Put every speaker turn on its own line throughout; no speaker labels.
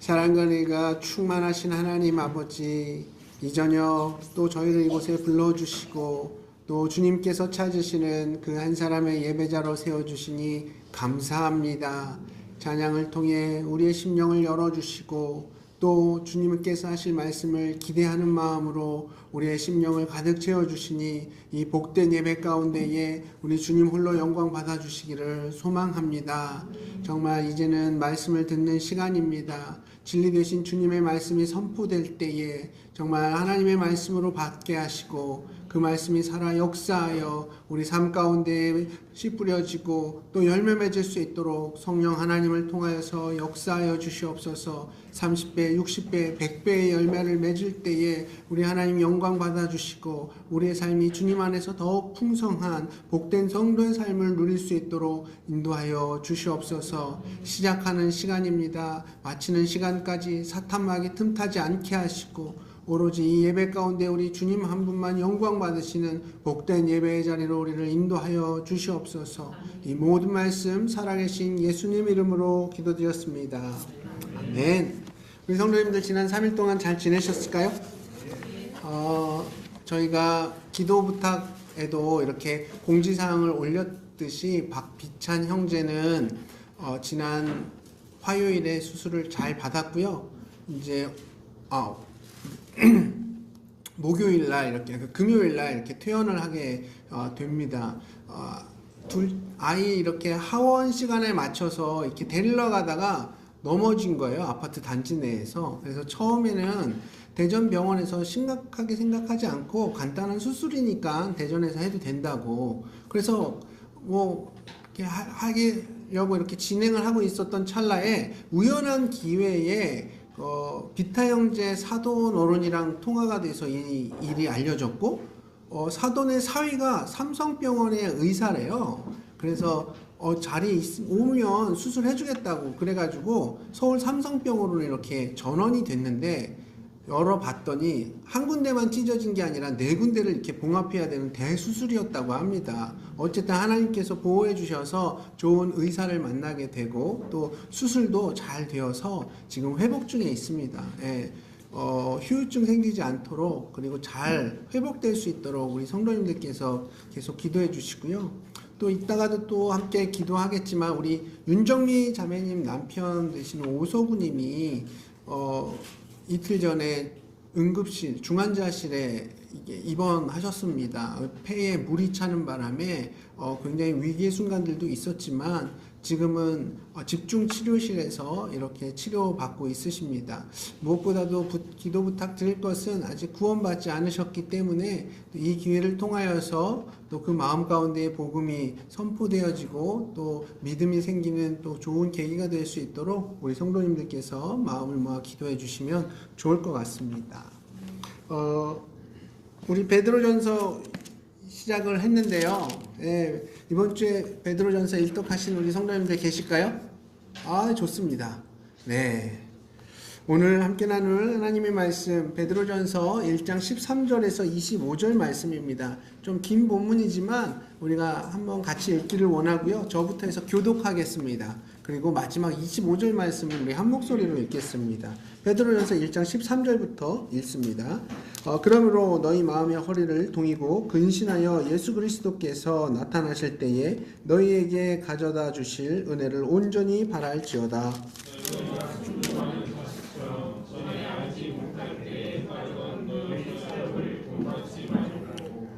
사랑과 은혜가 충만하신 하나님 아버지, 이 저녁 또 저희를 이곳에 불러주시고 또 주님께서 찾으시는 그 한 사람의 예배자로 세워주시니 감사합니다. 찬양을 통해 우리의 심령을 열어주시고 또 주님께서 하실 말씀을 기대하는 마음으로 우리의 심령을 가득 채워주시니 이 복된 예배 가운데에 우리 주님 홀로 영광 받아주시기를 소망합니다. 정말 이제는 말씀을 듣는 시간입니다. 진리 되신 주님의 말씀이 선포될 때에 정말 하나님의 말씀으로 받게 하시고 그 말씀이 살아 역사하여 우리 삶 가운데 씨 뿌려지고 또 열매 맺을 수 있도록 성령 하나님을 통하여서 역사하여 주시옵소서. 30배, 60배, 100배의 열매를 맺을 때에 우리 하나님 영광 받아주시고 우리의 삶이 주님 안에서 더욱 풍성한 복된 성도의 삶을 누릴 수 있도록 인도하여 주시옵소서. 시작하는 시간입니다. 마치는 시간까지 사탄마귀 틈타지 않게 하시고 오로지 이 예배 가운데 우리 주님 한 분만 영광 받으시는 복된 예배의 자리로 우리를 인도하여 주시옵소서. 이 모든 말씀 살아계신 예수님 이름으로 기도드렸습니다. 아멘. 우리 성도님들 지난 3일 동안 잘 지내셨을까요? 저희가 기도 부탁에도 이렇게 공지사항을 올렸듯이 박비찬 형제는 지난 화요일에 수술을 잘 받았고요. 이제 목요일날 이렇게 금요일날 이렇게 퇴원을 하게 됩니다. 아이 이렇게 하원 시간에 맞춰서 이렇게 데리러 가다가 넘어진 거예요. 아파트 단지 내에서. 그래서 처음에는 대전병원에서 심각하게 생각하지 않고 간단한 수술이니까 대전에서 해도 된다고. 그래서 뭐 이렇게 하려고 이렇게 진행을 하고 있었던 찰나에 우연한 기회에 비타 형제 사돈 어른이랑 통화가 돼서 이 일이 알려졌고 사돈의 사위가 삼성병원의 의사래요. 그래서 자리에 오면 수술해주겠다고 그래가지고 서울 삼성병원으로 이렇게 전원이 됐는데 열어봤더니 한 군데만 찢어진 게 아니라 네 군데를 이렇게 봉합해야 되는 대수술이었다고 합니다. 어쨌든 하나님께서 보호해 주셔서 좋은 의사를 만나게 되고 또 수술도 잘 되어서 지금 회복 중에 있습니다. 후유증 생기지 않도록 그리고 잘 회복될 수 있도록 우리 성도님들께서 계속 기도해 주시고요. 또 이따가도 또 함께 기도하겠지만 우리 윤정미 자매님 남편 되시는 오서구님이 이틀 전에 응급실 중환자실에 입원하셨습니다. 폐에 물이 차는 바람에 굉장히 위기의 순간들도 있었지만 지금은 집중 치료실에서 이렇게 치료받고 있으십니다. 무엇보다도 기도 부탁드릴 것은 아직 구원받지 않으셨기 때문에 이 기회를 통하여서 또 그 마음 가운데 복음이 선포되어지고 또 믿음이 생기는 또 좋은 계기가 될 수 있도록 우리 성도님들께서 마음을 모아 기도해 주시면 좋을 것 같습니다. 우리 베드로전서 시작을 했는데요. 이번 주에 베드로전서 일독하신 우리 성도님들 계실까요? 좋습니다. 네. 오늘 함께 나눌 하나님의 말씀 베드로전서 1장 13절에서 25절 말씀입니다. 좀 긴 본문이지만 우리가 한번 같이 읽기를 원하고요. 저부터 해서 교독하겠습니다. 그리고 마지막 25절 말씀을 우리 한 목소리로 읽겠습니다. 베드로전서 1장 13절부터 읽습니다. 그러므로 너희 마음의 허리를 동이고 근신하여 예수 그리스도께서 나타나실 때에 너희에게 가져다 주실 은혜를 온전히 바랄지어다.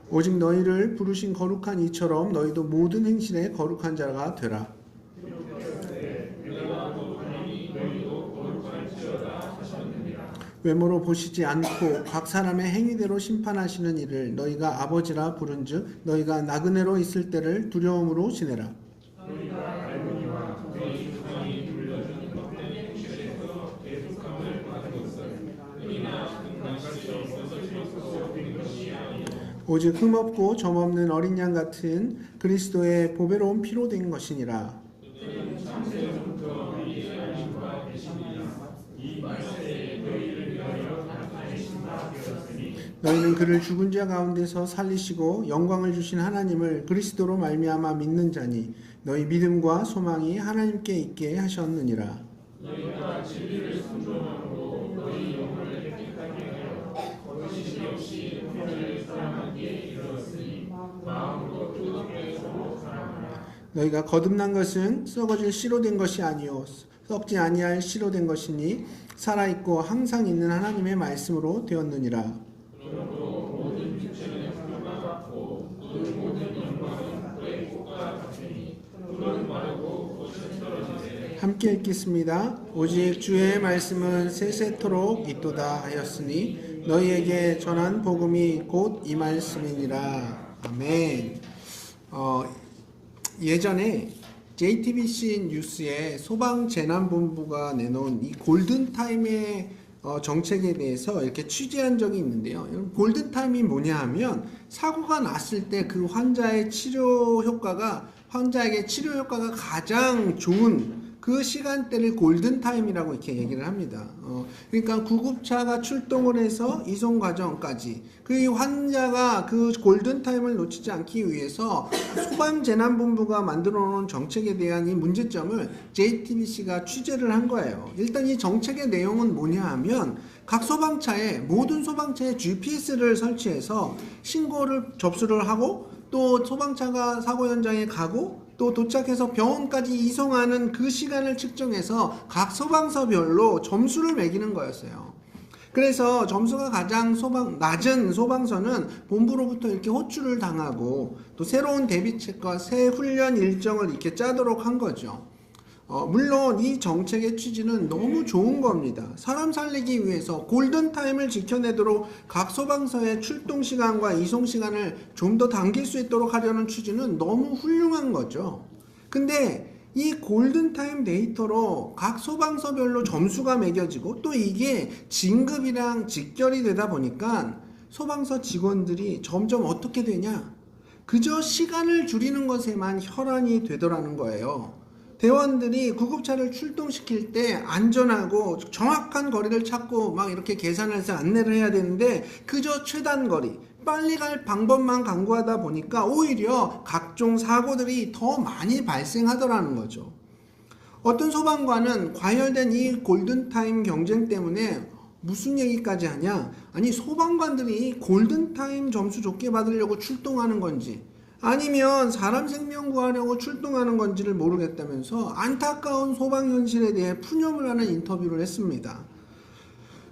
오직 너희를 부르신 거룩한 이처럼 너희도 모든 행실에 거룩한 자가 되라. 외모로 보시지 않고 각 사람의 행위대로 심판하시는 이를 너희가 아버지라 부른즉 너희가 나그네로 있을 때를 두려움으로 지내라. 오직 흠없고 점없는 어린 양 같은 그리스도의 보배로운 피로 된 것이니라. 너희는 그를 죽은 자 가운데서 살리시고 영광을 주신 하나님을 그리스도로 말미암아 믿는 자니 너희 믿음과 소망이 하나님께 있게 하셨느니라.
너희가 진리를 순종함으로 너희 영혼을 획득하게 하여 거짓이 없이 형제를 사랑하기에 이르렀으니 마음으로 뜻없게 서로 사랑하라.
너희가 거듭난 것은 썩어질 씨로 된 것이 아니요 썩지 아니할 씨로 된 것이니 살아있고 항상 있는 하나님의 말씀으로 되었느니라.
그러므로 모든 빛은 푸르가 같고 그 모든 영광은 그의 꽃과 같으니 푸른 마르고 꽃은 떨어지되.
함께 읽겠습니다. 오직 주의 말씀은 세세토록 있도다 하였으니 너희에게 전한 복음이 곧 이 말씀이니라. 아멘. 예전에 JTBC 뉴스에 소방재난본부가 내놓은 이 골든타임의 정책에 대해서 이렇게 취재한 적이 있는데요. 골든타임이 뭐냐 하면 사고가 났을 때 그 환자에게 치료 효과가 가장 좋은 그 시간대를 골든타임이라고 이렇게 얘기를 합니다. 그러니까 구급차가 출동을 해서 이송 과정까지 그 환자가 그 골든타임을 놓치지 않기 위해서 소방재난본부가 만들어 놓은 정책에 대한 이 문제점을 JTBC가 취재를 한 거예요. 일단 이 정책의 내용은 뭐냐 하면 각 소방차에 모든 소방차에 GPS를 설치해서 신고를 접수를 하고 또 소방차가 사고 현장에 가고 또 도착해서 병원까지 이송하는 그 시간을 측정해서 각 소방서별로 점수를 매기는 거였어요. 그래서 점수가 가장 낮은 소방서는 본부로부터 이렇게 호출을 당하고 또 새로운 대비책과 새 훈련 일정을 이렇게 짜도록 한 거죠. 물론 이 정책의 취지는 너무 좋은 겁니다. 사람 살리기 위해서 골든타임을 지켜내도록 각 소방서의 출동 시간과 이송 시간을 좀 더 당길 수 있도록 하려는 취지는 너무 훌륭한 거죠. 근데 이 골든타임 데이터로 각 소방서별로 점수가 매겨지고 또 이게 진급이랑 직결이 되다 보니까 소방서 직원들이 점점 어떻게 되냐? 그저 시간을 줄이는 것에만 혈안이 되더라는 거예요. 대원들이 구급차를 출동시킬 때 안전하고 정확한 거리를 찾고 막 이렇게 계산해서 안내를 해야 되는데 그저 최단 거리, 빨리 갈 방법만 강구하다 보니까 오히려 각종 사고들이 더 많이 발생하더라는 거죠. 어떤 소방관은 과열된 이 골든타임 경쟁 때문에 무슨 얘기까지 하냐? 아니 소방관들이 골든타임 점수 좋게 받으려고 출동하는 건지 아니면 사람 생명 구하려고 출동하는 건지를 모르겠다면서 안타까운 소방 현실에 대해 푸념을 하는 인터뷰를 했습니다.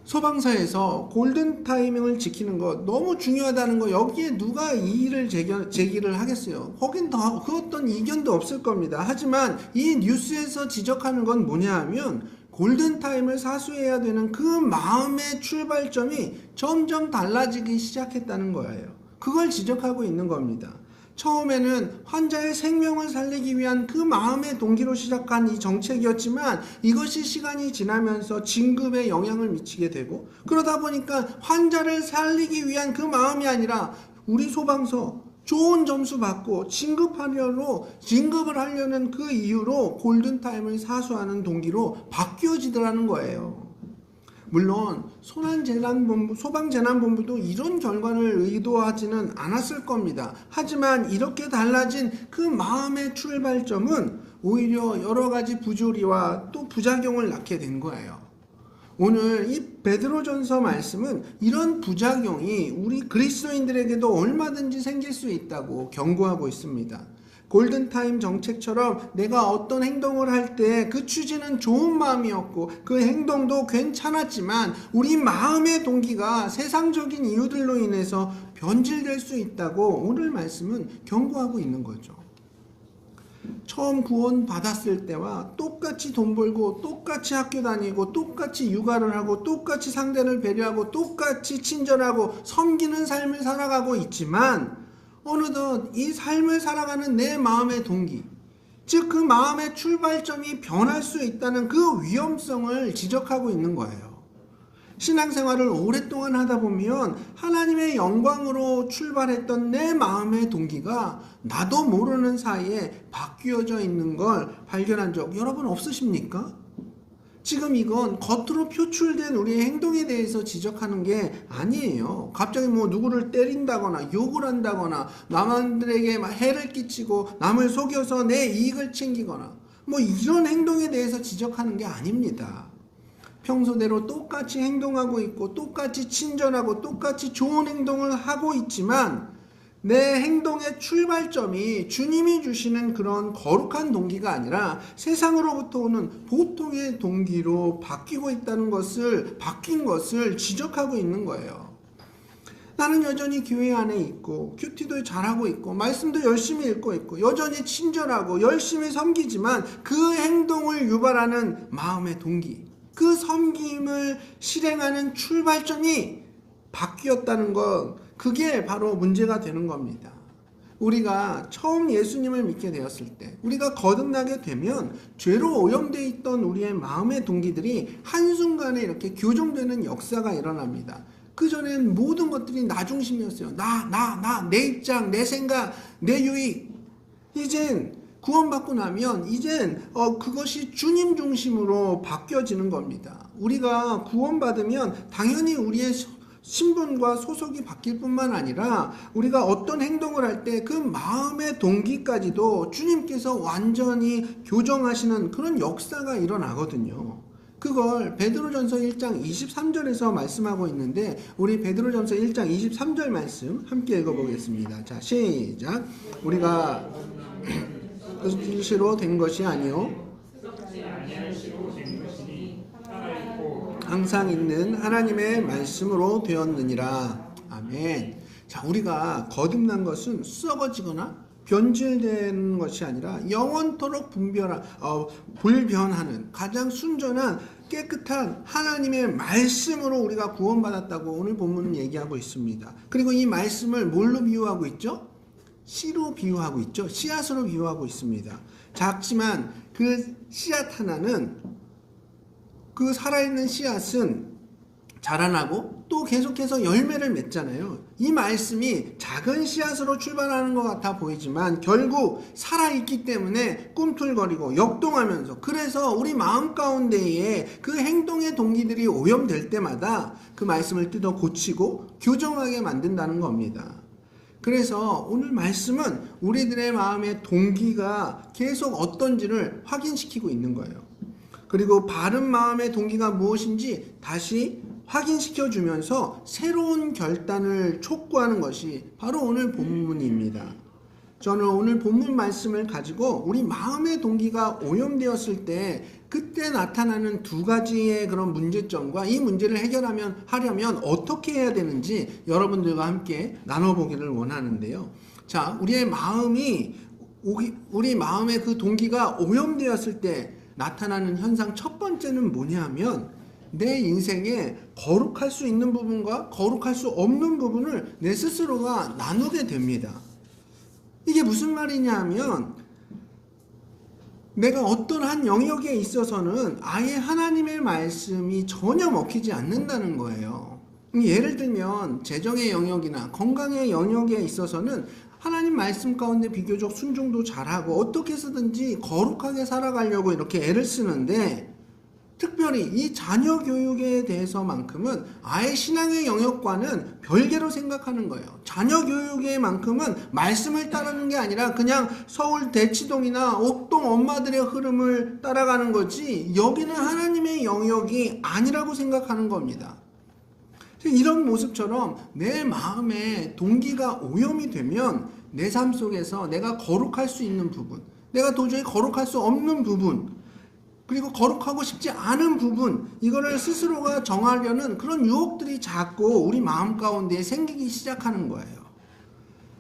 소방사에서 골든타이밍을 지키는 거 너무 중요하다는 거 여기에 누가 이의를 제기를 하겠어요. 거긴 그 어떤 이견도 없을 겁니다. 하지만 이 뉴스에서 지적하는 건 뭐냐 하면 골든타임을 사수해야 되는 그 마음의 출발점이 점점 달라지기 시작했다는 거예요. 그걸 지적하고 있는 겁니다. 처음에는 환자의 생명을 살리기 위한 그 마음의 동기로 시작한 이 정책이었지만 이것이 시간이 지나면서 진급에 영향을 미치게 되고 그러다 보니까 환자를 살리기 위한 그 마음이 아니라 우리 소방서 좋은 점수 받고 진급을 하려는 그 이유로 골든타임을 사수하는 동기로 바뀌어지더라는 거예요. 물론 소방재난본부도 이런 결과를 의도하지는 않았을 겁니다. 하지만 이렇게 달라진 그 마음의 출발점은 오히려 여러 가지 부조리와 또 부작용을 낳게 된 거예요. 오늘 이 베드로전서 말씀은 이런 부작용이 우리 그리스도인들에게도 얼마든지 생길 수 있다고 경고하고 있습니다. 골든타임 정책처럼 내가 어떤 행동을 할 때 그 취지는 좋은 마음이었고 그 행동도 괜찮았지만 우리 마음의 동기가 세상적인 이유들로 인해서 변질될 수 있다고 오늘 말씀은 경고하고 있는 거죠. 처음 구원 받았을 때와 똑같이 돈 벌고 똑같이 학교 다니고 똑같이 육아를 하고 똑같이 상대를 배려하고 똑같이 친절하고 섬기는 삶을 살아가고 있지만 어느덧 이 삶을 살아가는 내 마음의 동기, 즉 그 마음의 출발점이 변할 수 있다는 그 위험성을 지적하고 있는 거예요. 신앙생활을 오랫동안 하다 보면 하나님의 영광으로 출발했던 내 마음의 동기가 나도 모르는 사이에 바뀌어져 있는 걸 발견한 적 여러분 없으십니까? 지금 이건 겉으로 표출된 우리의 행동에 대해서 지적하는 게 아니에요. 갑자기 누구를 때린다거나 욕을 한다거나 남들에게 해를 끼치고 남을 속여서 내 이익을 챙기거나 뭐 이런 행동에 대해서 지적하는 게 아닙니다. 평소대로 똑같이 행동하고 있고 똑같이 친절하고 똑같이 좋은 행동을 하고 있지만 내 행동의 출발점이 주님이 주시는 그런 거룩한 동기가 아니라 세상으로부터 오는 보통의 동기로 바뀐 것을 지적하고 있는 거예요. 나는 여전히 교회 안에 있고 큐티도 잘하고 있고 말씀도 열심히 읽고 있고 여전히 친절하고 열심히 섬기지만 그 행동을 유발하는 마음의 동기, 그 섬김을 실행하는 출발점이 바뀌었다는 것, 그게 바로 문제가 되는 겁니다. 우리가 처음 예수님을 믿게 되었을 때, 우리가 거듭나게 되면 죄로 오염되어 있던 우리의 마음의 동기들이 한순간에 이렇게 교정되는 역사가 일어납니다. 그전엔 모든 것들이 나 중심이었어요. 내 입장, 내 생각, 내 유익. 이젠 구원받고 나면 그것이 주님 중심으로 바뀌어지는 겁니다. 우리가 구원받으면 당연히 우리의 신분과 소속이 바뀔 뿐만 아니라 우리가 어떤 행동을 할 때 그 마음의 동기까지도 주님께서 완전히 교정하시는 그런 역사가 일어나거든요. 그걸 베드로전서 1장 23절에서 말씀하고 있는데 우리 베드로전서 1장 23절 말씀 함께 읽어보겠습니다. 자, 시작. 우리가 뜻으로 된 것이 아니요 항상 있는 하나님의 말씀으로 되었느니라. 아멘. 자, 우리가 거듭난 것은 썩어지거나 변질되는 것이 아니라 영원토록 불변하는 가장 순전한 깨끗한 하나님의 말씀으로 우리가 구원받았다고 오늘 본문은 얘기하고 있습니다. 그리고 이 말씀을 뭘로 비유하고 있죠? 씨로 비유하고 있죠. 씨앗으로 비유하고 있습니다. 작지만 그 씨앗 하나는, 그 살아있는 씨앗은 자라나고 또 계속해서 열매를 맺잖아요. 이 말씀이 작은 씨앗으로 출발하는 것 같아 보이지만 결국 살아있기 때문에 꿈틀거리고 역동하면서, 그래서 우리 마음 가운데에 그 행동의 동기들이 오염될 때마다 그 말씀을 뜯어 고치고 교정하게 만든다는 겁니다. 그래서 오늘 말씀은 우리들의 마음의 동기가 계속 어떤지를 확인시키고 있는 거예요. 그리고 바른 마음의 동기가 무엇인지 다시 확인시켜 주면서 새로운 결단을 촉구하는 것이 바로 오늘 본문입니다. 저는 오늘 본문 말씀을 가지고 우리 마음의 동기가 오염되었을 때 그때 나타나는 두 가지의 그런 문제점과 이 문제를 하려면 어떻게 해야 되는지 여러분들과 함께 나눠보기를 원하는데요. 자, 우리 마음의 그 동기가 오염되었을 때 나타나는 현상 첫 번째는 뭐냐 하면 내 인생에 거룩할 수 있는 부분과 거룩할 수 없는 부분을 내 스스로가 나누게 됩니다. 이게 무슨 말이냐 하면 내가 어떤 한 영역에 있어서는 아예 하나님의 말씀이 전혀 먹히지 않는다는 거예요. 예를 들면 재정의 영역이나 건강의 영역에 있어서는 하나님 말씀 가운데 비교적 순종도 잘하고 어떻게 해서든지 거룩하게 살아가려고 이렇게 애를 쓰는데, 특별히 이 자녀 교육에 대해서만큼은 아예 신앙의 영역과는 별개로 생각하는 거예요. 자녀 교육에 만큼은 말씀을 따르는 게 아니라 그냥 서울 대치동이나 옥동 엄마들의 흐름을 따라가는 거지 여기는 하나님의 영역이 아니라고 생각하는 겁니다. 이런 모습처럼 내 마음의 동기가 오염이 되면 내 삶 속에서 내가 거룩할 수 있는 부분, 내가 도저히 거룩할 수 없는 부분, 그리고 거룩하고 싶지 않은 부분, 이거를 스스로가 정하려는 그런 유혹들이 자꾸 우리 마음 가운데 생기기 시작하는 거예요.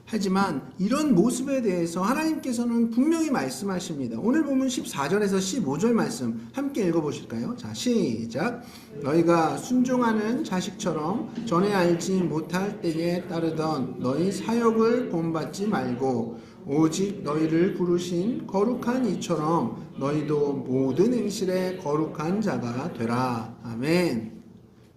하지만 이런 모습에 대해서 하나님께서는 분명히 말씀하십니다. 오늘 보면 14절에서 15절 말씀 함께 읽어보실까요? 자, 시작. 너희가 순종하는 자식처럼 전에 알지 못할 때에 따르던 너희 사역을 본받지 말고 오직 너희를 부르신 거룩한 이처럼 너희도 모든 행실에 거룩한 자가 되라. 아멘.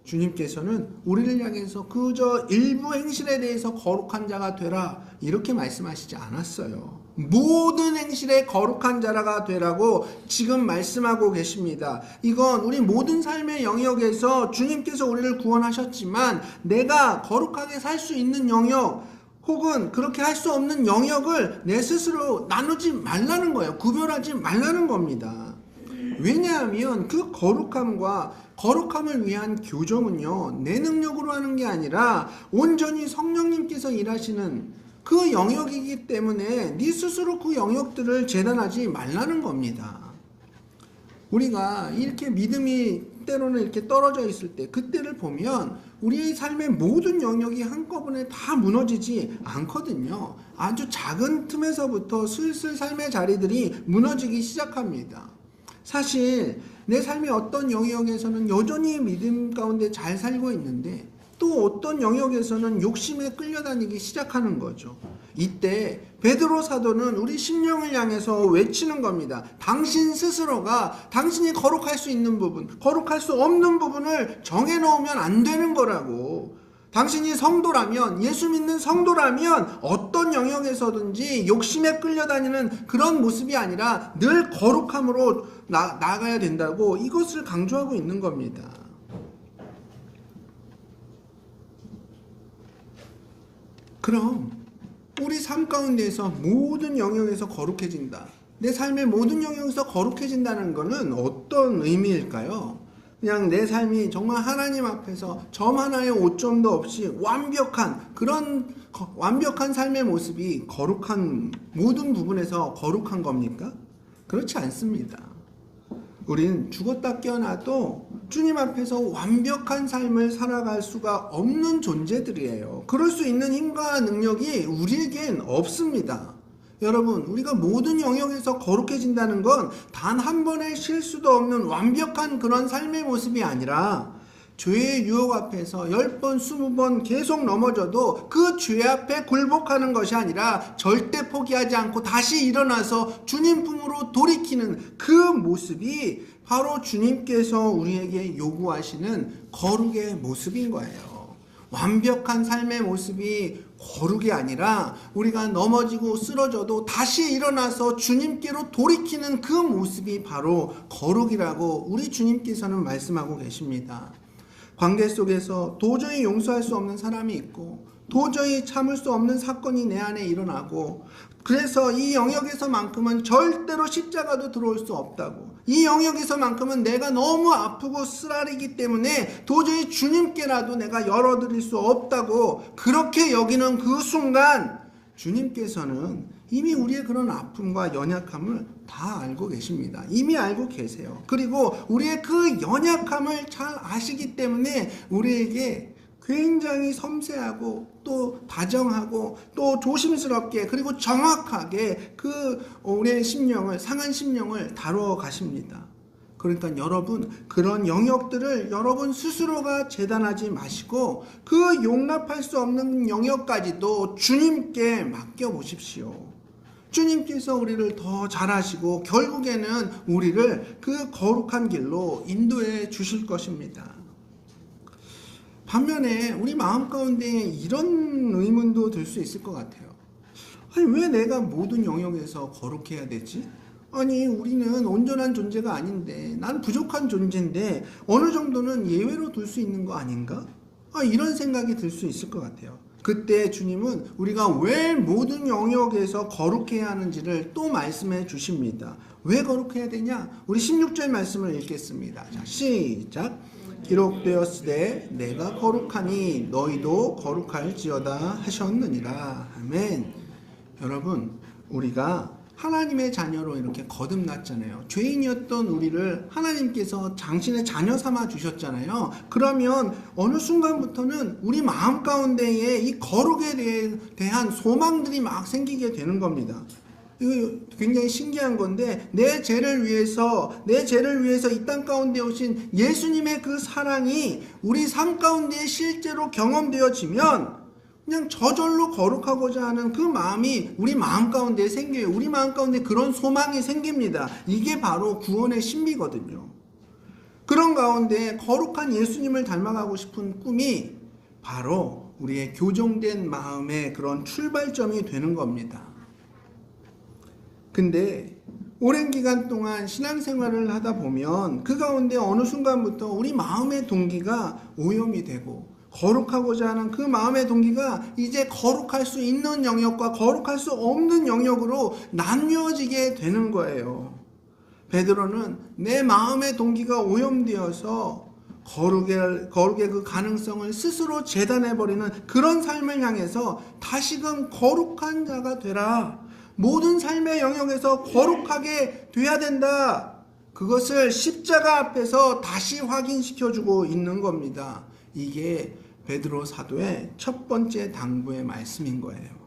주님께서는 우리를 향해서 그저 일부 행실에 대해서 거룩한 자가 되라 이렇게 말씀하시지 않았어요. 모든 행실에 거룩한 자가 되라고 지금 말씀하고 계십니다. 이건 우리 모든 삶의 영역에서 주님께서 우리를 구원하셨지만 내가 거룩하게 살 수 있는 영역, 혹은 그렇게 할 수 없는 영역을 내 스스로 나누지 말라는 거예요. 구별하지 말라는 겁니다. 왜냐하면 그 거룩함을 위한 교정은요, 내 능력으로 하는 게 아니라 온전히 성령님께서 일하시는 그 영역이기 때문에 네 스스로 그 영역들을 재단하지 말라는 겁니다. 우리가 이렇게 믿음이 때로는 이렇게 떨어져 있을 때, 그때를 보면 우리의 삶의 모든 영역이 한꺼번에 다 무너지지 않거든요. 아주 작은 틈에서부터 슬슬 삶의 자리들이 무너지기 시작합니다. 사실 내 삶의 어떤 영역에서는 여전히 믿음 가운데 잘 살고 있는데, 또 어떤 영역에서는 욕심에 끌려다니기 시작하는 거죠. 이때 베드로 사도는 우리 심령을 향해서 외치는 겁니다. 당신 스스로가 당신이 거룩할 수 있는 부분, 거룩할 수 없는 부분을 정해놓으면 안 되는 거라고. 당신이 성도라면, 예수 믿는 성도라면 어떤 영역에서든지 욕심에 끌려다니는 그런 모습이 아니라 늘 거룩함으로 나가야 된다고 이것을 강조하고 있는 겁니다. 그럼 우리 삶 가운데에서 모든 영역에서 거룩해진다. 내 삶의 모든 영역에서 거룩해진다는 것은 어떤 의미일까요? 그냥 내 삶이 정말 하나님 앞에서 점 하나의 오점도 없이 완벽한 삶의 모습이 거룩한, 모든 부분에서 거룩한 겁니까? 그렇지 않습니다. 우리는 죽었다 깨어나도 주님 앞에서 완벽한 삶을 살아갈 수가 없는 존재들이에요. 그럴 수 있는 힘과 능력이 우리에겐 없습니다. 여러분, 우리가 모든 영역에서 거룩해진다는 건 단 한 번의 실수도 없는 완벽한 그런 삶의 모습이 아니라, 죄의 유혹 앞에서 10번, 20번 계속 넘어져도 그 죄 앞에 굴복하는 것이 아니라 절대 포기하지 않고 다시 일어나서 주님 품으로 돌이키는 그 모습이 바로 주님께서 우리에게 요구하시는 거룩의 모습인 거예요. 완벽한 삶의 모습이 거룩이 아니라 우리가 넘어지고 쓰러져도 다시 일어나서 주님께로 돌이키는 그 모습이 바로 거룩이라고 우리 주님께서는 말씀하고 계십니다. 관계 속에서 도저히 용서할 수 없는 사람이 있고, 도저히 참을 수 없는 사건이 내 안에 일어나고, 그래서 이 영역에서만큼은 절대로 십자가도 들어올 수 없다고, 이 영역에서만큼은 내가 너무 아프고 쓰라리기 때문에 도저히 주님께라도 내가 열어드릴 수 없다고 그렇게 여기는 그 순간, 주님께서는 이미 우리의 그런 아픔과 연약함을 다 알고 계십니다. 이미 알고 계세요. 그리고 우리의 그 연약함을 잘 아시기 때문에 우리에게 굉장히 섬세하고 또 다정하고 또 조심스럽게 그리고 정확하게 그 우리의 심령을, 상한 심령을 다루어 가십니다. 그러니까 여러분, 그런 영역들을 여러분 스스로가 재단하지 마시고 그 용납할 수 없는 영역까지도 주님께 맡겨보십시오. 주님께서 우리를 더 잘하시고 결국에는 우리를 그 거룩한 길로 인도해 주실 것입니다. 반면에 우리 마음 가운데 이런 의문도 들 수 있을 것 같아요. 아니, 왜 내가 모든 영역에서 거룩해야 되지? 아니, 우리는 온전한 존재가 아닌데, 난 부족한 존재인데 어느 정도는 예외로 둘 수 있는 거 아닌가? 이런 생각이 들 수 있을 것 같아요. 그때 주님은 우리가 왜 모든 영역에서 거룩해야 하는지를 또 말씀해 주십니다. 왜 거룩해야 되냐? 우리 16절 말씀을 읽겠습니다. 자, 시작. 기록되었으되 내가 거룩하니 너희도 거룩할지어다 하셨느니라. 아멘. 여러분, 우리가 하나님의 자녀로 이렇게 거듭났잖아요. 죄인이었던 우리를 하나님께서 당신의 자녀 삼아 주셨잖아요. 그러면 어느 순간부터는 우리 마음 가운데에 이 거룩에 대한 소망들이 막 생기게 되는 겁니다. 이거 굉장히 신기한 건데, 내 죄를 위해서 이 땅 가운데 오신 예수님의 그 사랑이 우리 삶 가운데 실제로 경험되어지면 그냥 저절로 거룩하고자 하는 그 마음이 우리 마음 가운데 생겨요. 우리 마음 가운데 그런 소망이 생깁니다. 이게 바로 구원의 신비거든요. 그런 가운데 거룩한 예수님을 닮아가고 싶은 꿈이 바로 우리의 교정된 마음의 그런 출발점이 되는 겁니다. 근데 오랜 기간 동안 신앙생활을 하다 보면 그 가운데 어느 순간부터 우리 마음의 동기가 오염이 되고 거룩하고자 하는 그 마음의 동기가 이제 거룩할 수 있는 영역과 거룩할 수 없는 영역으로 나뉘어지게 되는 거예요. 베드로는 내 마음의 동기가 오염되어서 거룩의 그 가능성을 스스로 재단해버리는 그런 삶을 향해서 다시금 거룩한 자가 되라. 모든 삶의 영역에서 거룩하게 돼야 된다. 그것을 십자가 앞에서 다시 확인시켜주고 있는 겁니다. 이게 베드로 사도의 첫 번째 당부의 말씀인 거예요.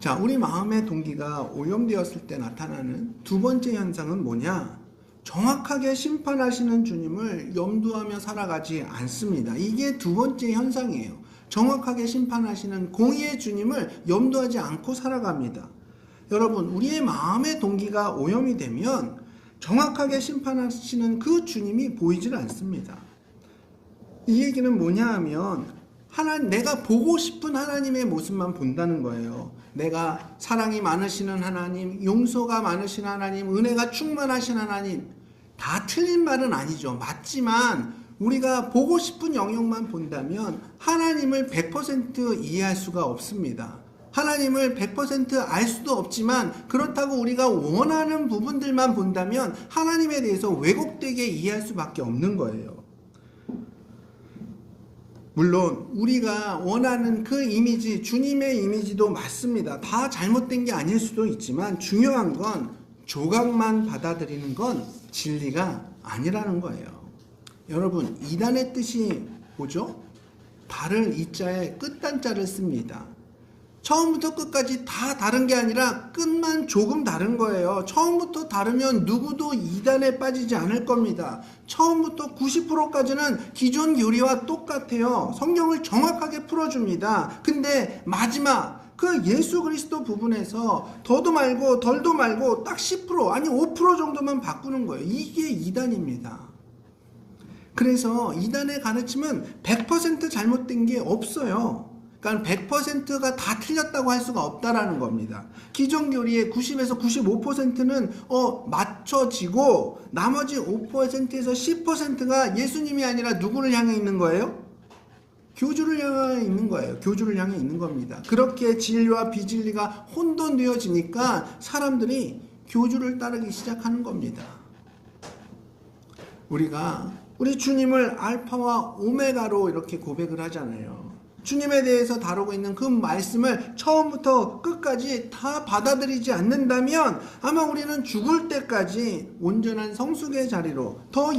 자, 우리 마음의 동기가 오염되었을 때 나타나는 두 번째 현상은 뭐냐? 정확하게 심판하시는 주님을 염두하며 살아가지 않습니다. 이게 두 번째 현상이에요. 정확하게 심판하시는 공의의 주님을 염두하지 않고 살아갑니다. 여러분, 우리의 마음의 동기가 오염이 되면 정확하게 심판하시는 그 주님이 보이질 않습니다. 이 얘기는 뭐냐 하면 내가 보고 싶은 하나님의 모습만 본다는 거예요. 내가 사랑이 많으시는 하나님, 용서가 많으신 하나님, 은혜가 충만하신 하나님, 다 틀린 말은 아니죠. 맞지만 우리가 보고 싶은 영역만 본다면 하나님을 100% 이해할 수가 없습니다. 하나님을 100% 알 수도 없지만 그렇다고 우리가 원하는 부분들만 본다면 하나님에 대해서 왜곡되게 이해할 수밖에 없는 거예요. 물론 우리가 원하는 그 이미지, 주님의 이미지도 맞습니다. 다 잘못된 게 아닐 수도 있지만 중요한 건 조각만 받아들이는 건 진리가 아니라는 거예요. 여러분, 이단의 뜻이 뭐죠? 달을 이자에 끝단자를 씁니다. 처음부터 끝까지 다 다른 게 아니라 끝만 조금 다른 거예요. 처음부터 다르면 누구도 이단에 빠지지 않을 겁니다. 처음부터 90%까지는 기존 교리와 똑같아요. 성경을 정확하게 풀어줍니다. 근데 마지막 그 예수 그리스도 부분에서 더도 말고 덜도 말고 딱 10% 아니 5% 정도만 바꾸는 거예요. 이게 이단입니다. 그래서 이단의 가르침은 100% 잘못된 게 없어요. 그러니까 100%가 다 틀렸다고 할 수가 없다라는 겁니다. 기존 교리의 90에서 95%는 맞춰지고 나머지 5%에서 10%가 예수님이 아니라 누구를 향해 있는 거예요? 교주를 향해 있는 거예요. 교주를 향해 있는 겁니다. 그렇게 진리와 비진리가 혼돈되어지니까 사람들이 교주를 따르기 시작하는 겁니다. 우리 주님을 알파와 오메가로 이렇게 고백을 하잖아요. 주님에 대해서 다루고 있는 그 말씀을 처음부터 끝까지 다 받아들이지 않는다면 아마 우리는 죽을 때까지 온전한 성숙의 자리로 더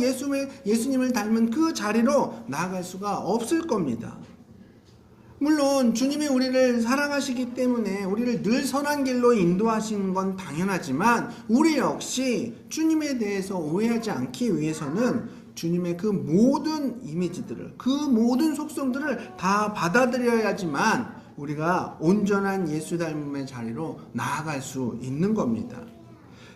예수님을 닮은 그 자리로 나아갈 수가 없을 겁니다. 물론 주님이 우리를 사랑하시기 때문에 우리를 늘 선한 길로 인도하시는 건 당연하지만 우리 역시 주님에 대해서 오해하지 않기 위해서는 주님의 그 모든 이미지들을, 그 모든 속성들을 다 받아들여야지만 우리가 온전한 예수 닮음의 자리로 나아갈 수 있는 겁니다.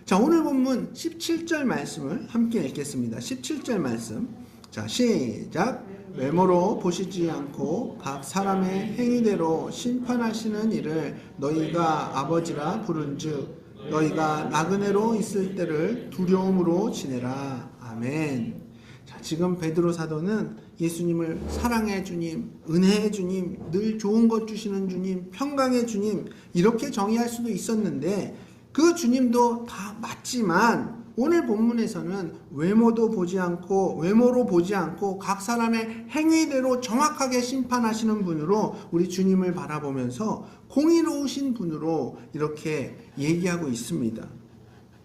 자, 오늘 본문 17절 말씀을 함께 읽겠습니다. 17절 말씀. 자, 시작. 외모로 보시지 않고 각 사람의 행위대로 심판하시는 이를 너희가 아버지라 부른즉 너희가 나그네로 있을 때를 두려움으로 지내라. 아멘. 지금 베드로 사도는 예수님을 사랑의 주님, 은혜의 주님, 늘 좋은 것 주시는 주님, 평강의 주님 이렇게 정의할 수도 있었는데 그 주님도 다 맞지만 오늘 본문에서는 외모로 보지 않고 각 사람의 행위대로 정확하게 심판하시는 분으로 우리 주님을 바라보면서 공의로우신 분으로 이렇게 얘기하고 있습니다.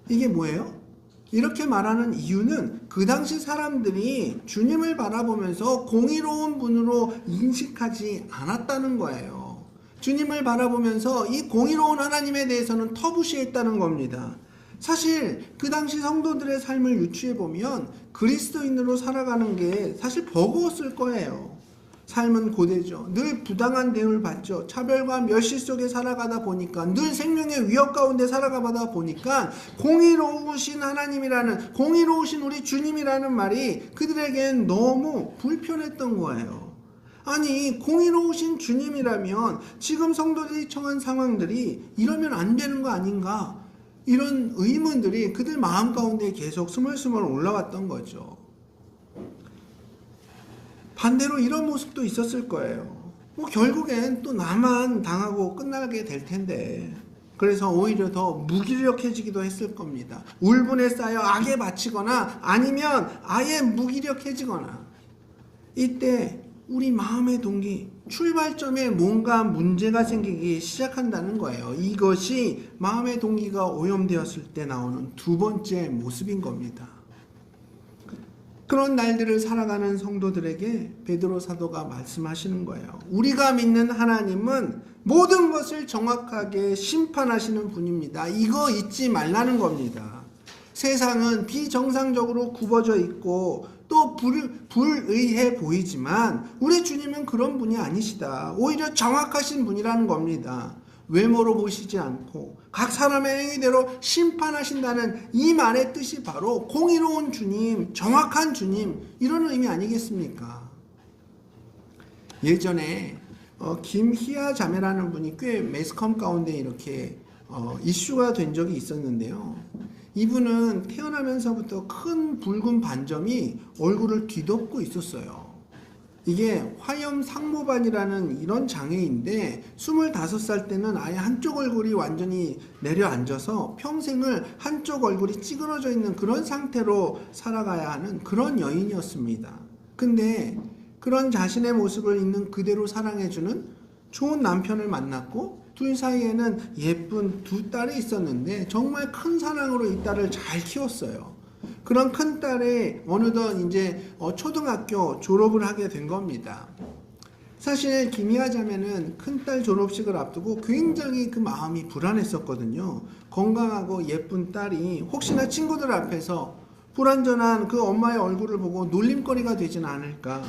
이게 뭐예요? 이렇게 말하는 이유는 그 당시 사람들이 주님을 바라보면서 공의로운 분으로 인식하지 않았다는 거예요. 주님을 바라보면서 이 공의로운 하나님에 대해서는 터부시했다는 겁니다. 사실 그 당시 성도들의 삶을 유추해보면 그리스도인으로 살아가는 게 사실 버거웠을 거예요. 삶은 고되죠. 늘 부당한 대우를 받죠. 차별과 멸시 속에 살아가다 보니까 늘 생명의 위협 가운데 살아가다 보니까 공의로우신 하나님이라는, 공의로우신 우리 주님이라는 말이 그들에겐 너무 불편했던 거예요. 아니, 공의로우신 주님이라면 지금 성도들이 처한 상황들이 이러면 안 되는 거 아닌가? 이런 의문들이 그들 마음 가운데 계속 스멀스멀 올라왔던 거죠. 반대로 이런 모습도 있었을 거예요. 뭐 결국엔 또 나만 당하고 끝나게 될 텐데, 그래서 오히려 더 무기력해지기도 했을 겁니다. 울분에 쌓여 악에 바치거나 아니면 아예 무기력해지거나, 이때 우리 마음의 동기, 출발점에 뭔가 문제가 생기기 시작한다는 거예요. 이것이 마음의 동기가 오염되었을 때 나오는 두 번째 모습인 겁니다. 그런 날들을 살아가는 성도들에게 베드로 사도가 말씀하시는 거예요. 우리가 믿는 하나님은 모든 것을 정확하게 심판하시는 분입니다. 이거 잊지 말라는 겁니다. 세상은 비정상적으로 굽어져 있고 또 불의해 보이지만 우리 주님은 그런 분이 아니시다. 오히려 정확하신 분이라는 겁니다. 외모로 보시지 않고 각 사람의 행위대로 심판하신다는 이 말의 뜻이 바로 공의로운 주님, 정확한 주님, 이런 의미 아니겠습니까? 예전에 김희아 자매라는 분이 꽤 매스컴 가운데 이렇게 이슈가 된 적이 있었는데요. 이분은 태어나면서부터 큰 붉은 반점이 얼굴을 뒤덮고 있었어요. 이게 화염 상모반이라는 이런 장애인데 25살 때는 아예 한쪽 얼굴이 완전히 내려앉아서 평생을 한쪽 얼굴이 찌그러져 있는 그런 상태로 살아가야 하는 그런 여인이었습니다. 근데 그런 자신의 모습을 있는 그대로 사랑해주는 좋은 남편을 만났고 둘 사이에는 예쁜 두 딸이 있었는데 정말 큰 사랑으로 이 딸을 잘 키웠어요. 그런 큰 딸이 어느덧 이제 초등학교 졸업을 하게 된 겁니다. 사실 김희아 자매는 큰딸 졸업식을 앞두고 굉장히 그 마음이 불안했었거든요. 건강하고 예쁜 딸이 혹시나 친구들 앞에서 불완전한 그 엄마의 얼굴을 보고 놀림거리가 되지는 않을까.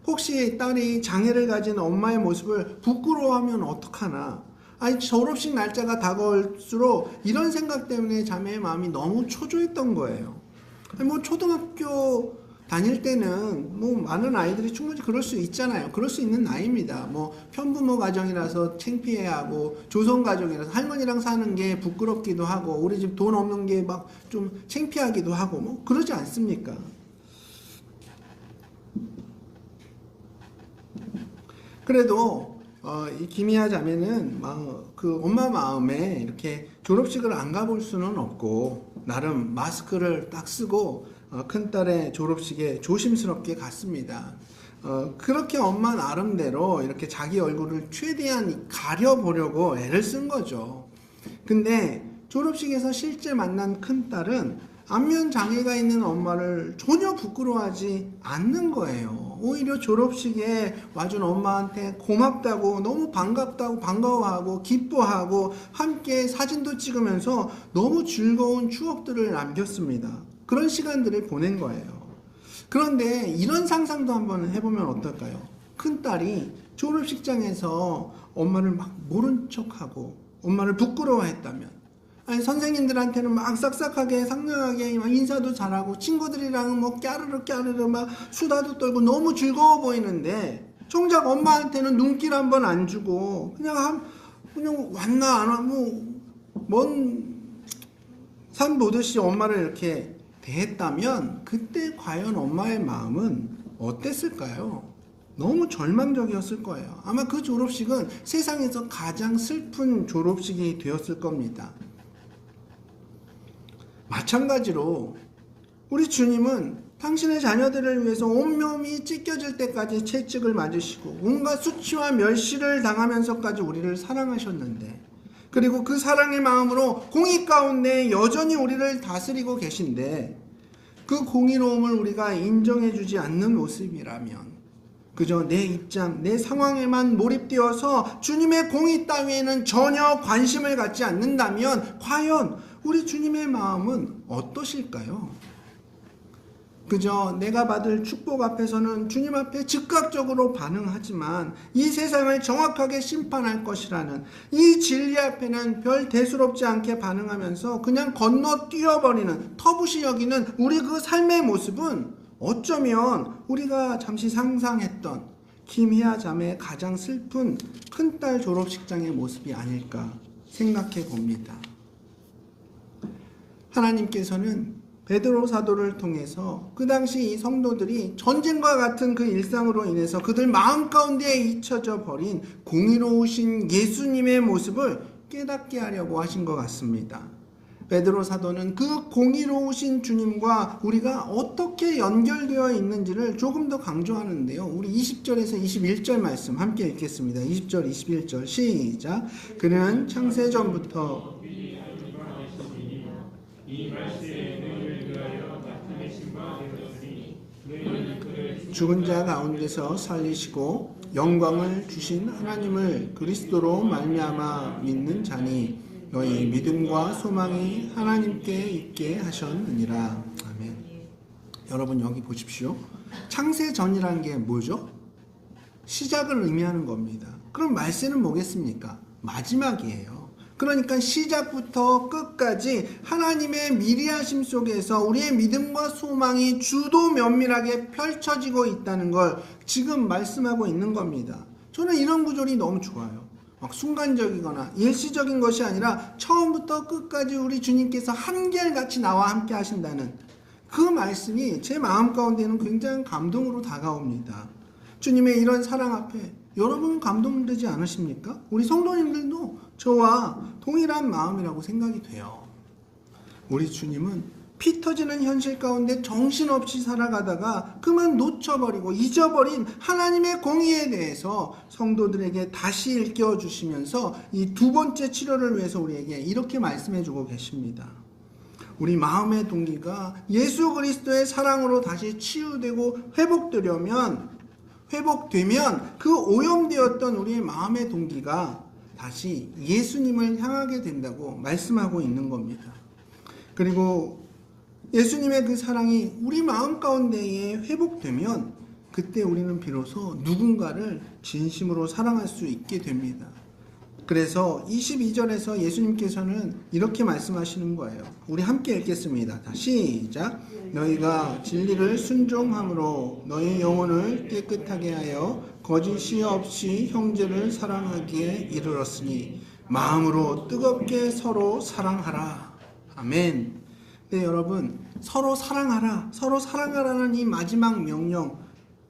혹시 딸이 장애를 가진 엄마의 모습을 부끄러워하면 어떡하나. 아니, 졸업식 날짜가 다가올수록 이런 생각 때문에 자매의 마음이 너무 초조했던 거예요. 뭐 초등학교 다닐 때는 뭐 많은 아이들이 충분히 그럴 수 있잖아요. 그럴 수 있는 나이입니다. 뭐 편부모 가정이라서 창피해하고 조선 가정이라서 할머니랑 사는 게 부끄럽기도 하고 우리 집 돈 없는 게 막 좀 창피하기도 하고 뭐 그러지 않습니까? 그래도 이 김희아 자매는 그 엄마 마음에 이렇게 졸업식을 안 가볼 수는 없고 나름 마스크를 딱 쓰고 큰딸의 졸업식에 조심스럽게 갔습니다. 그렇게 엄마 나름대로 이렇게 자기 얼굴을 최대한 가려보려고 애를 쓴 거죠. 근데 졸업식에서 실제 만난 큰딸은 안면 장애가 있는 엄마를 전혀 부끄러워하지 않는 거예요. 오히려 졸업식에 와준 엄마한테 고맙다고, 너무 반갑다고, 반가워하고, 기뻐하고, 함께 사진도 찍으면서 너무 즐거운 추억들을 남겼습니다. 그런 시간들을 보낸 거예요. 그런데 이런 상상도 한번 해보면 어떨까요? 큰딸이 졸업식장에서 엄마를 막 모른 척하고, 엄마를 부끄러워했다면, 아니, 선생님들한테는 막 싹싹하게 상냥하게 막 인사도 잘하고 친구들이랑 뭐 까르르 막 수다도 떨고 너무 즐거워 보이는데 정작 엄마한테는 눈길 한번 안 주고 그냥 왔나 안 와 뭐 먼 산 보듯이 엄마를 이렇게 대했다면 그때 과연 엄마의 마음은 어땠을까요? 너무 절망적이었을 거예요. 아마 그 졸업식은 세상에서 가장 슬픈 졸업식이 되었을 겁니다. 마찬가지로 우리 주님은 당신의 자녀들을 위해서 온몸이 찢겨질 때까지 채찍을 맞으시고 온갖 수치와 멸시를 당하면서까지 우리를 사랑하셨는데 그리고 그 사랑의 마음으로 공의 가운데 여전히 우리를 다스리고 계신데 그 공의로움을 우리가 인정해주지 않는 모습이라면 그저 내 입장, 내 상황에만 몰입되어서 주님의 공의 따위에는 전혀 관심을 갖지 않는다면 과연 우리 주님의 마음은 어떠실까요? 그저 내가 받을 축복 앞에서는 주님 앞에 즉각적으로 반응하지만 이 세상을 정확하게 심판할 것이라는 이 진리 앞에는 별 대수롭지 않게 반응하면서 그냥 건너뛰어버리는 터부시 여기는 우리 그 삶의 모습은 어쩌면 우리가 잠시 상상했던 김희아 자매의 가장 슬픈 큰딸 졸업식장의 모습이 아닐까 생각해 봅니다. 하나님께서는 베드로 사도를 통해서 그 당시 이 성도들이 전쟁과 같은 그 일상으로 인해서 그들 마음 가운데 잊혀져 버린 공의로우신 예수님의 모습을 깨닫게 하려고 하신 것 같습니다. 베드로 사도는 그 공의로우신 주님과 우리가 어떻게 연결되어 있는지를 조금 더 강조하는데요. 우리 20절에서 21절 말씀 함께 읽겠습니다. 20절, 21절 시작. 그는 창세전부터 죽은 자 가운데서 살리시고 영광을 주신 하나님을 그리스도로 말미암아 믿는 자니 너희 믿음과 소망이 하나님께 있게 하셨느니라. 아멘. 여러분 여기 보십시오. 창세전이라는 게 뭐죠? 시작을 의미하는 겁니다. 그럼 말세는 뭐겠습니까? 마지막이에요. 그러니까 시작부터 끝까지 하나님의 미리하심 속에서 우리의 믿음과 소망이 주도 면밀하게 펼쳐지고 있다는 걸 지금 말씀하고 있는 겁니다. 저는 이런 구절이 너무 좋아요. 막 순간적이거나 일시적인 것이 아니라 처음부터 끝까지 우리 주님께서 한결같이 나와 함께 하신다는 그 말씀이 제 마음 가운데는 굉장히 감동으로 다가옵니다. 주님의 이런 사랑 앞에 여러분 감동되지 않으십니까? 우리 성도님들도 저와 동일한 마음이라고 생각이 돼요. 우리 주님은 피 터지는 현실 가운데 정신없이 살아가다가 그만 놓쳐버리고 잊어버린 하나님의 공의에 대해서 성도들에게 다시 일깨워 주시면서 이 두 번째 치료를 위해서 우리에게 이렇게 말씀해 주고 계십니다. 우리 마음의 동기가 예수 그리스도의 사랑으로 다시 치유되고 회복되면 그 오염되었던 우리의 마음의 동기가 다시 예수님을 향하게 된다고 말씀하고 있는 겁니다. 그리고 예수님의 그 사랑이 우리 마음 가운데에 회복되면 그때 우리는 비로소 누군가를 진심으로 사랑할 수 있게 됩니다. 그래서 22절에서 예수님께서는 이렇게 말씀하시는 거예요. 우리 함께 읽겠습니다. 시작. 너희가 진리를 순종함으로 너희 영혼을 깨끗하게 하여 거짓이 없이 형제를 사랑하기에 이르렀으니 마음으로 뜨겁게 서로 사랑하라. 아멘. 네, 여러분, 서로 사랑하라는 이 마지막 명령,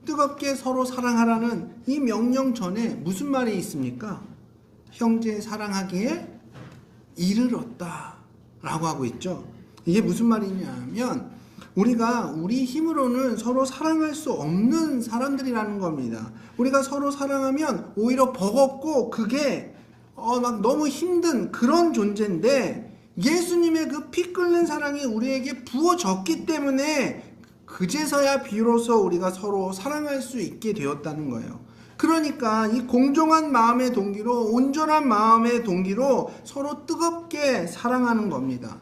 뜨겁게 서로 사랑하라는 이 명령 전에 무슨 말이 있습니까? 형제 사랑하기에 이르렀다 라고 하고 있죠. 이게 무슨 말이냐면 우리가 우리 힘으로는 서로 사랑할 수 없는 사람들이라는 겁니다. 우리가 서로 사랑하면 오히려 버겁고 그게 막 너무 힘든 그런 존재인데 예수님의 그 피 끓는 사랑이 우리에게 부어졌기 때문에 그제서야 비로소 우리가 서로 사랑할 수 있게 되었다는 거예요. 그러니까 이 공정한 마음의 동기로 온전한 마음의 동기로 서로 뜨겁게 사랑하는 겁니다.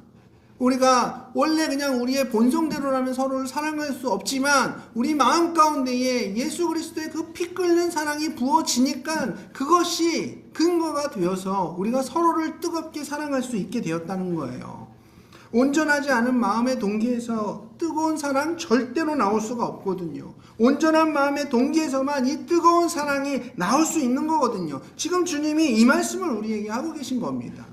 우리가 원래 그냥 우리의 본성대로라면 서로를 사랑할 수 없지만 우리 마음 가운데에 예수 그리스도의 그 피 끓는 사랑이 부어지니까 그것이 근거가 되어서 우리가 서로를 뜨겁게 사랑할 수 있게 되었다는 거예요. 온전하지 않은 마음의 동기에서 뜨거운 사랑 절대로 나올 수가 없거든요. 온전한 마음의 동기에서만 이 뜨거운 사랑이 나올 수 있는 거거든요. 지금 주님이 이 말씀을 우리에게 하고 계신 겁니다.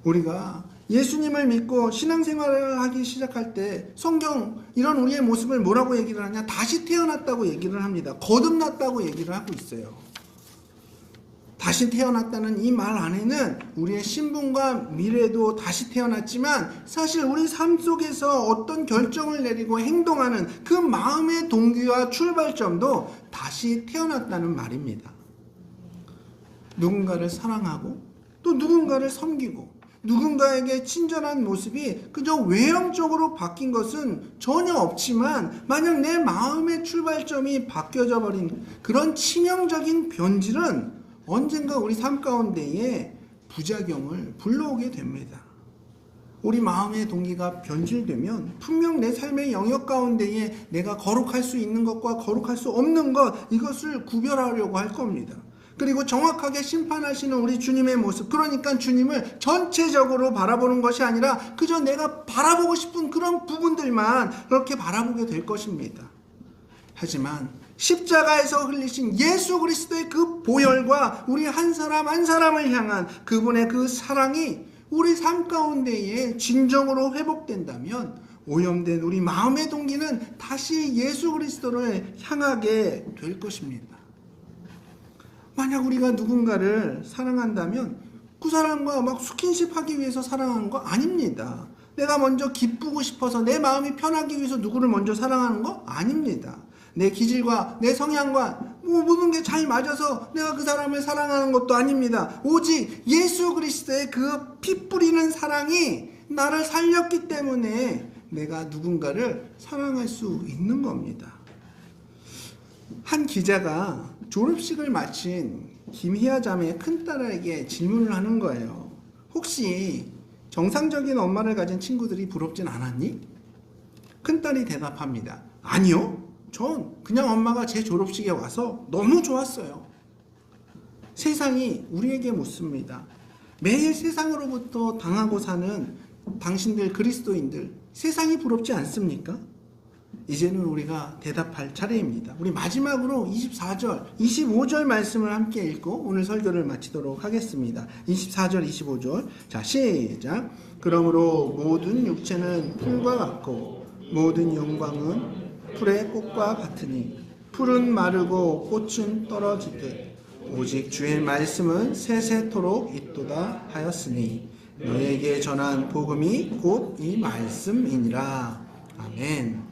우리가 예수님을 믿고 신앙생활을 하기 시작할 때 성경 이런 우리의 모습을 뭐라고 얘기를 하냐? 다시 태어났다고 얘기를 합니다. 거듭났다고 얘기를 하고 있어요. 다시 태어났다는 이 말 안에는 우리의 신분과 미래도 다시 태어났지만 사실 우리 삶 속에서 어떤 결정을 내리고 행동하는 그 마음의 동기와 출발점도 다시 태어났다는 말입니다. 누군가를 사랑하고 또 누군가를 섬기고 누군가에게 친절한 모습이 그저 외형적으로 바뀐 것은 전혀 없지만 만약 내 마음의 출발점이 바뀌어져 버린 그런 치명적인 변질은 언젠가 우리 삶 가운데에 부작용을 불러오게 됩니다. 우리 마음의 동기가 변질되면 분명 내 삶의 영역 가운데에 내가 거룩할 수 있는 것과 거룩할 수 없는 것 이것을 구별하려고 할 겁니다. 그리고 정확하게 심판하시는 우리 주님의 모습, 그러니까 주님을 전체적으로 바라보는 것이 아니라 그저 내가 바라보고 싶은 그런 부분들만 그렇게 바라보게 될 것입니다. 하지만 십자가에서 흘리신 예수 그리스도의 그 보혈과 우리 한 사람 한 사람을 향한 그분의 그 사랑이 우리 삶 가운데에 진정으로 회복된다면 오염된 우리 마음의 동기는 다시 예수 그리스도를 향하게 될 것입니다. 만약 우리가 누군가를 사랑한다면 그 사람과 막 스킨십 하기 위해서 사랑하는 거 아닙니다. 내가 먼저 기쁘고 싶어서 내 마음이 편하기 위해서 누구를 먼저 사랑하는 거 아닙니다. 내 기질과 내 성향과 모든 게 잘 맞아서 내가 그 사람을 사랑하는 것도 아닙니다. 오직 예수 그리스도의 그 피 뿌리는 사랑이 나를 살렸기 때문에 내가 누군가를 사랑할 수 있는 겁니다. 한 기자가 졸업식을 마친 김희아 자매의 큰딸에게 질문을 하는 거예요. 혹시 정상적인 엄마를 가진 친구들이 부럽진 않았니? 큰딸이 대답합니다. 아니요. 전 그냥 엄마가 제 졸업식에 와서 너무 좋았어요. 세상이 우리에게 묻습니다. 매일 세상으로부터 당하고 사는 당신들 그리스도인들, 세상이 부럽지 않습니까? 이제는 우리가 대답할 차례입니다. 우리 마지막으로 24절, 25절 말씀을 함께 읽고 오늘 설교를 마치도록 하겠습니다. 24절, 25절. 자, 시작. 그러므로 모든 육체는 풀과 같고 모든 영광은 풀의 꽃과 같으니 풀은 마르고 꽃은 떨어지듯 오직 주의 말씀은 세세토록 있도다 하였으니 너에게 전한 복음이 곧 이 말씀이니라. 아멘.